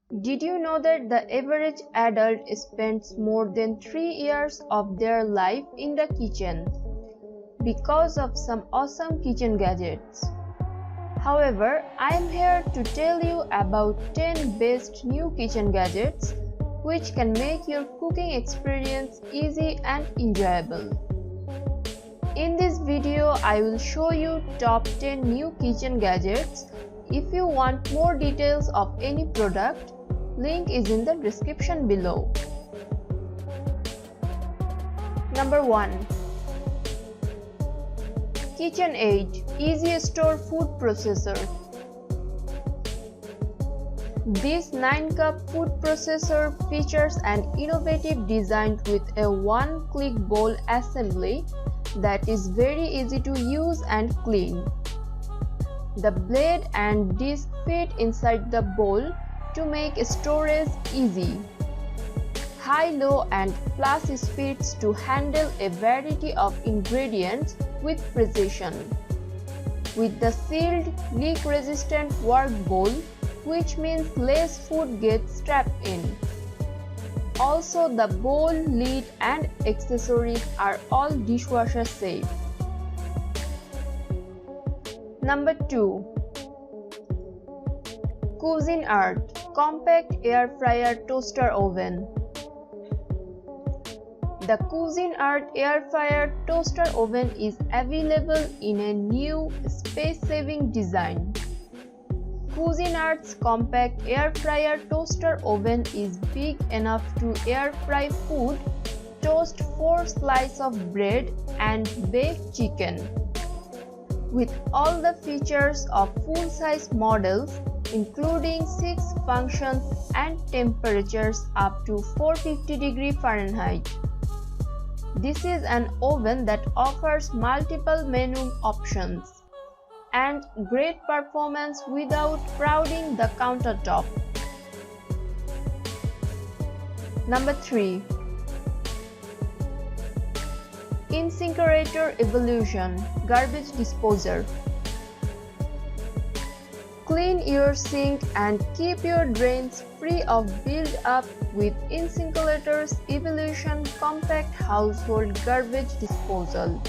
Did you know that the average adult spends more than 3 years of their life in the kitchen because of some awesome kitchen gadgets? However, I am here to tell you about 10 best new kitchen gadgets which can make your cooking experience easy and enjoyable. In this video, I will show you top 10 new kitchen gadgets. If you want more details of any product, link is in the description below. Number 1. KitchenAid Easy Store Food Processor. This 9-cup food processor features an innovative design with a one-click bowl assembly that is very easy to use and clean. The blade and disc fit inside the bowl to make storage easy. High, low and plus speeds to handle a variety of ingredients with precision. With the sealed, leak-resistant work bowl, which means less food gets trapped in. Also, the bowl, lid and accessories are all dishwasher safe. Number 2. Cuisinart Compact Air Fryer Toaster Oven. The Cuisinart Air Fryer Toaster Oven is available in a new space-saving design. Cuisinart's compact air fryer toaster oven is big enough to air fry food, toast 4 slices of bread and bake chicken. With all the features of full-size models, including 6 functions and temperatures up to 450 degrees Fahrenheit. This is an oven that offers multiple menu options and great performance without crowding the countertop. Number 3. InSinkErator Evolution Garbage Disposer. Clean your sink and keep your drains free of build-up with InSinkErator's Evolution Compact Household Garbage Disposal.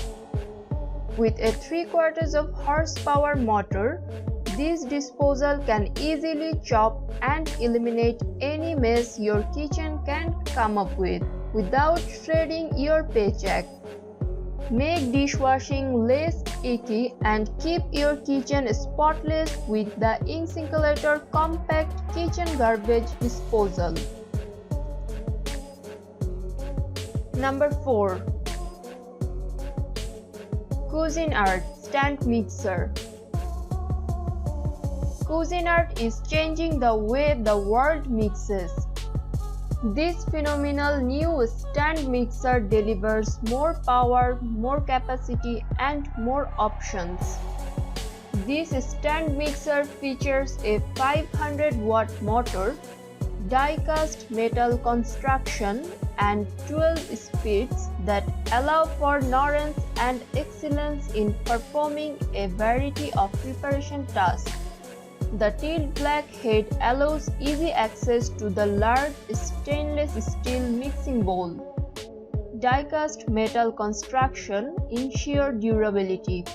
With a 3/4 horsepower motor, this disposal can easily chop and eliminate any mess your kitchen can come up with without shredding your paycheck. Make dishwashing less icky and keep your kitchen spotless with the InSinkErator Compact Kitchen Garbage Disposal. Number 4. Cuisinart Stand Mixer. Cuisinart is changing the way the world mixes. This phenomenal new stand mixer delivers more power, more capacity and more options. This stand mixer features a 500-watt motor, die-cast metal construction and 12 speeds that allow for endurance and excellence in performing a variety of preparation tasks. The tilt black head allows easy access to the large stainless steel mixing bowl. Die-cast metal construction ensures durability.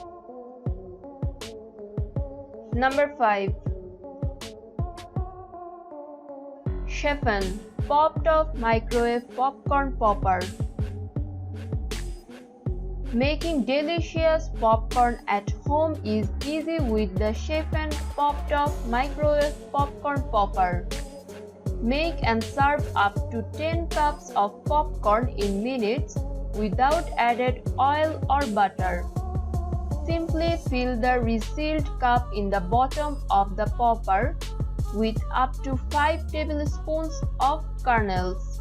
Number 5. Chef'n Pop-Top Microwave Popcorn Popper. Making delicious popcorn at home is easy with the Chef'n Pop-Top Microwave Popcorn Popper. Make and serve up to 10 cups of popcorn in minutes without added oil or butter. Simply fill the resealed cup in the bottom of the popper with up to 5 tablespoons of kernels.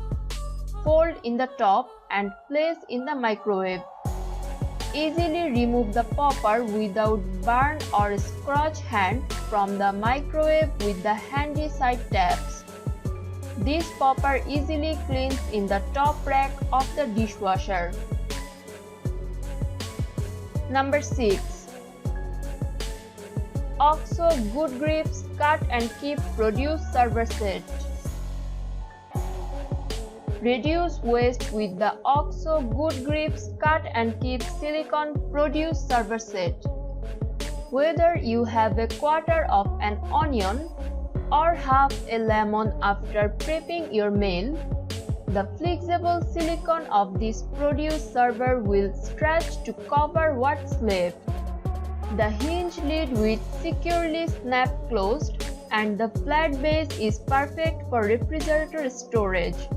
Fold in the top and place in the microwave. Easily remove the popper without burn or scratch hand from the microwave with the handy side tabs. This popper easily cleans in the top rack of the dishwasher. Number 6. OXO Good Grips Cut and Keep Produce Server Set. Reduce waste with the OXO Good Grips Cut and Keep Silicone Produce Server Set. Whether you have a quarter of an onion or half a lemon after prepping your meal, the flexible silicone of this produce server will stretch to cover what's left. The hinge lid will securely snap closed, and the flat base is perfect for refrigerator storage.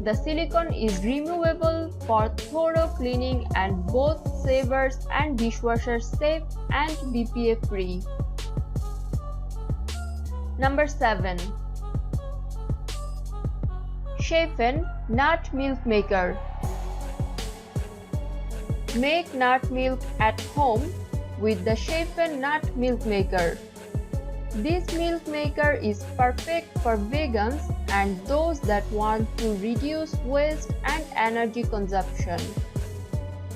The silicone is removable for thorough cleaning and both savers and dishwasher safe and BPA free. Number 7. Chef'n Nut Milk Maker. Make nut milk at home with the Chef'n Nut Milk Maker. This milk maker is perfect for vegans and those that want to reduce waste and energy consumption.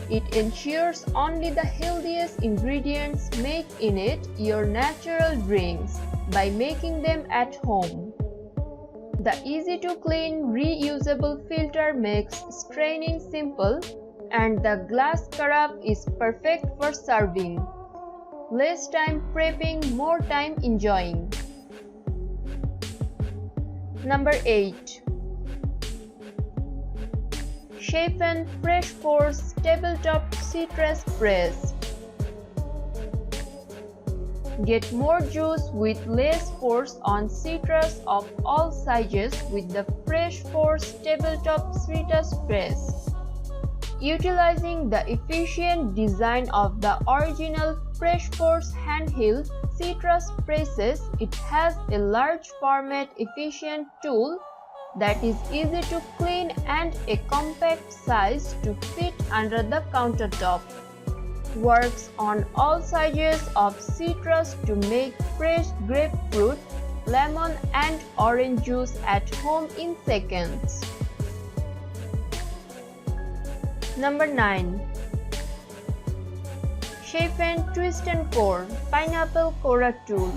It ensures only the healthiest ingredients make in it your natural drinks by making them at home. The easy-to-clean, reusable filter makes straining simple, and the glass carafe is perfect for serving. Less time prepping, more time enjoying. Number 8. Chef'n Fresh Force Tabletop Citrus Press. Get more juice with less force on citrus of all sizes with the Fresh Force Tabletop Citrus Press. Utilizing the efficient design of the original Fresh Force handheld citrus presses, it has a large format efficient tool that is easy to clean and a compact size to fit under the countertop. Works on all sizes of citrus to make fresh grapefruit, lemon and orange juice at home in seconds. Number 9. Chef'n Twist and Core Pineapple Corer Tool.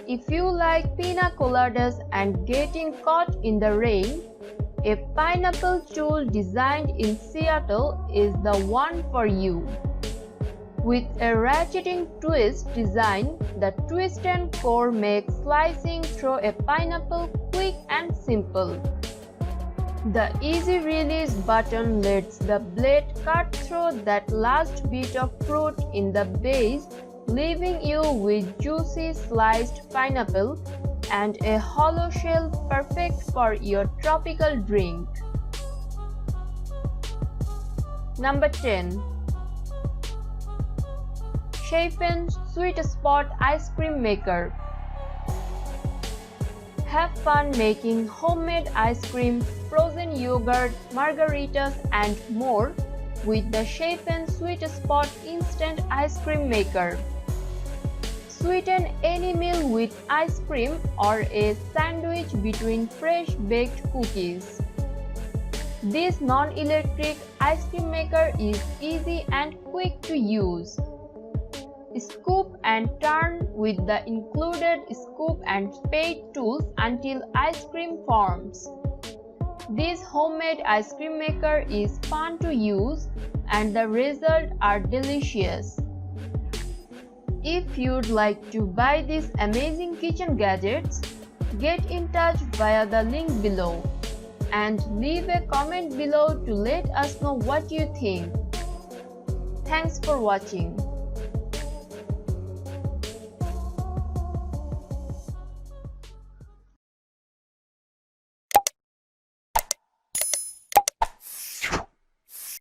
If you like pina coladas and getting caught in the rain, a pineapple tool designed in Seattle is the one for you. With a ratcheting twist design, the Twist and Core makes slicing through a pineapple quick and simple. The easy release button lets the blade cut through that last bit of fruit in the base, leaving you with juicy sliced pineapple and a hollow shell perfect for your tropical drink. Number 10. Chef'n Sweet Spot Ice Cream Maker. Have fun making homemade ice cream, frozen yogurt, margaritas and more with the Chef'n Sweet Spot Instant Ice Cream Maker. Sweeten any meal with ice cream or a sandwich between fresh baked cookies. This non-electric ice cream maker is easy and quick to use. Scoop and turn with the included scoop and spade tools until ice cream forms. This homemade ice cream maker is fun to use and the results are delicious. If you'd like to buy these amazing kitchen gadgets, get in touch via the link below and leave a comment below to let us know what you think. Thanks for watching.